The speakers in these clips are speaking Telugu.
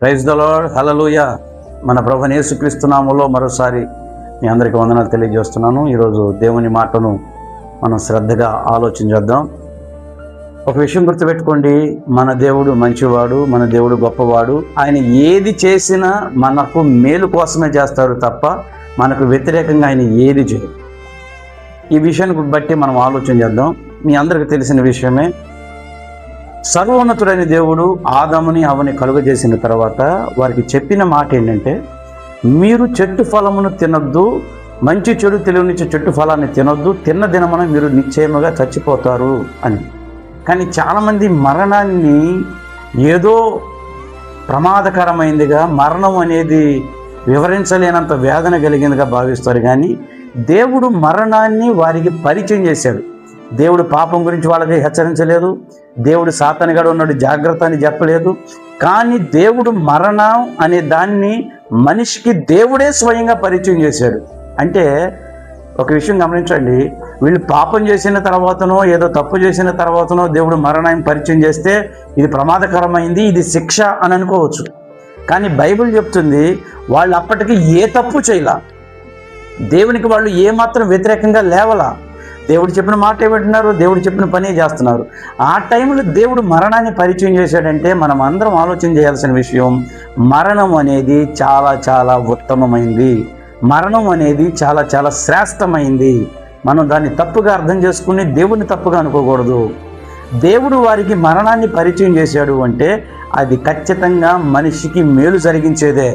ప్రైజ్ ద లార్డ్, హల్లెలూయా. మన ప్రభువైన యేసుక్రీస్తు నామములో మరోసారి మీ అందరికీ వందనాలు తెలియజేస్తున్నాను. ఈరోజు దేవుని మాటను మనం శ్రద్ధగా ఆలోచన చేద్దాం. ఒక విషయం గుర్తుపెట్టుకోండి, మన దేవుడు మంచివాడు, మన దేవుడు గొప్పవాడు. ఆయన ఏది చేసినా మనకు మేలు కోసమే చేస్తారు తప్ప మనకు వ్యతిరేకంగా ఆయన ఏది చేయడు. ఈ విషయాన్ని బట్టి మనం ఆలోచన చేద్దాం. మీ అందరికీ తెలిసిన విషయమే, సర్వోన్నతుడైన దేవుడు ఆదాముని అవని కలుగజేసిన తర్వాత వారికి చెప్పిన మాట ఏంటంటే, మీరు చెట్టు ఫలమును తినొద్దు, మంచి చెడు తెలియనిచ్చే చెట్టు ఫలాన్ని తినొద్దు, తిన్న దినమున మీరు నిశ్చయముగా చచ్చిపోతారు అని. కానీ చాలామంది మరణాన్ని ఏదో ప్రమాదకరమైందిగా, మరణం అనేది వివరించలేనంత వేదన కలిగిందిగా భావిస్తారు. కానీ దేవుడు మరణాన్ని వారికి పరిచయం చేశాడు. దేవుడు పాపం గురించి వాళ్ళకి హెచ్చరించలేదు. దేవుడు సాతానుగాడు ఉన్నాడు జాగ్రత్త అని చెప్పలేదు. కానీ దేవుడు మరణం అనే దాన్ని మనిషికి దేవుడే స్వయంగా పరిచయం చేశాడు. అంటే ఒక విషయం గమనించండి, వీళ్ళు పాపం చేసిన తర్వాతనో ఏదో తప్పు చేసిన తర్వాతనో దేవుడు మరణాన్ని పరిచయం చేస్తే ఇది ప్రమాదకరమైంది, ఇది శిక్ష అని అనుకోవచ్చు. కానీ బైబిల్ చెప్తుంది వాళ్ళు అప్పటికి ఏ తప్పు చేయలా, దేవునికి వాళ్ళు ఏమాత్రం వ్యతిరేకంగా లేవలా. దేవుడు చెప్పిన మాట ఏమంటున్నారు, దేవుడు చెప్పిన పనే చేస్తున్నారు. ఆ టైంలో దేవుడు మరణాన్ని పరిచయం చేశాడంటే మనం అందరం ఆలోచన చేయాల్సిన విషయం, మరణం అనేది చాలా చాలా ఉత్తమమైంది, మరణం అనేది చాలా చాలా శ్రేష్టమైంది. మనం దాన్ని తప్పుగా అర్థం చేసుకుని దేవుడిని తప్పుగా అనుకోకూడదు. దేవుడు వారికి మరణాన్ని పరిచయం చేశాడు అంటే అది ఖచ్చితంగా మనిషికి మేలు జరిగించేదే.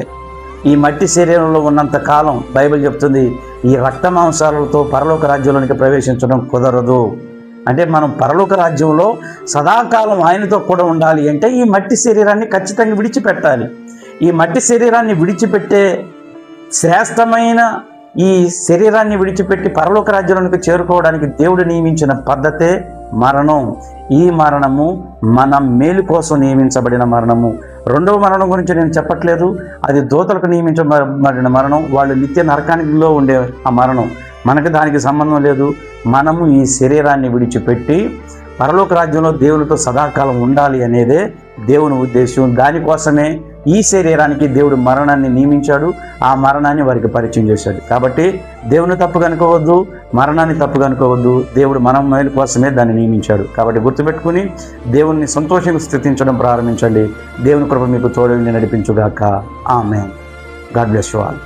ఈ మట్టి శరీరంలో ఉన్నంత కాలం బైబిల్ చెప్తుంది, ఈ రక్త మాంసాలతో పరలోక రాజ్యంలోనికి ప్రవేశించడం కుదరదు. అంటే మనం పరలోక రాజ్యంలో సదాకాలం ఆయనతో కూడా ఉండాలి అంటే ఈ మట్టి శరీరాన్ని ఖచ్చితంగా విడిచిపెట్టాలి. ఈ మట్టి శరీరాన్ని విడిచిపెట్టే శ్రేష్టమైన ఈ శరీరాన్ని విడిచిపెట్టి పరలోక రాజ్యంలోనికి చేరుకోవడానికి దేవుడు నియమించిన పద్ధతే మరణం. ఈ మరణము మన మేలు కోసం నియమించబడిన మరణము. రెండవ మరణం గురించి నేను చెప్పట్లేదు, అది దూతలకు నియమించబడిన మరణం, వాళ్ళు నిత్య నరకానికిలో ఉండే ఆ మరణం. మనకి దానికి సంబంధం లేదు. మనము ఈ శరీరాన్ని విడిచిపెట్టి పరలోక రాజ్యంలో దేవునితో సదాకాలం ఉండాలి అనేదే దేవుని ఉద్దేశం. దానికోసమే ఈ శరీరానికి దేవుడు మరణాన్ని నియమించాడు, ఆ మరణాన్ని వారికి పరిచయం చేశాడు. కాబట్టి దేవుని తప్పుగా అనుకోవద్దు, మరణాన్ని తప్పుగా అనుకోవద్దు. దేవుడు మన మేలు కోసమే దాన్ని నియమించాడు. కాబట్టి గుర్తుపెట్టుకుని దేవుణ్ణి సంతోషంగా స్తుతించడం ప్రారంభించండి. దేవుని కృప మీకు తోడని నడిపించుగాక. Amen. God bless you all.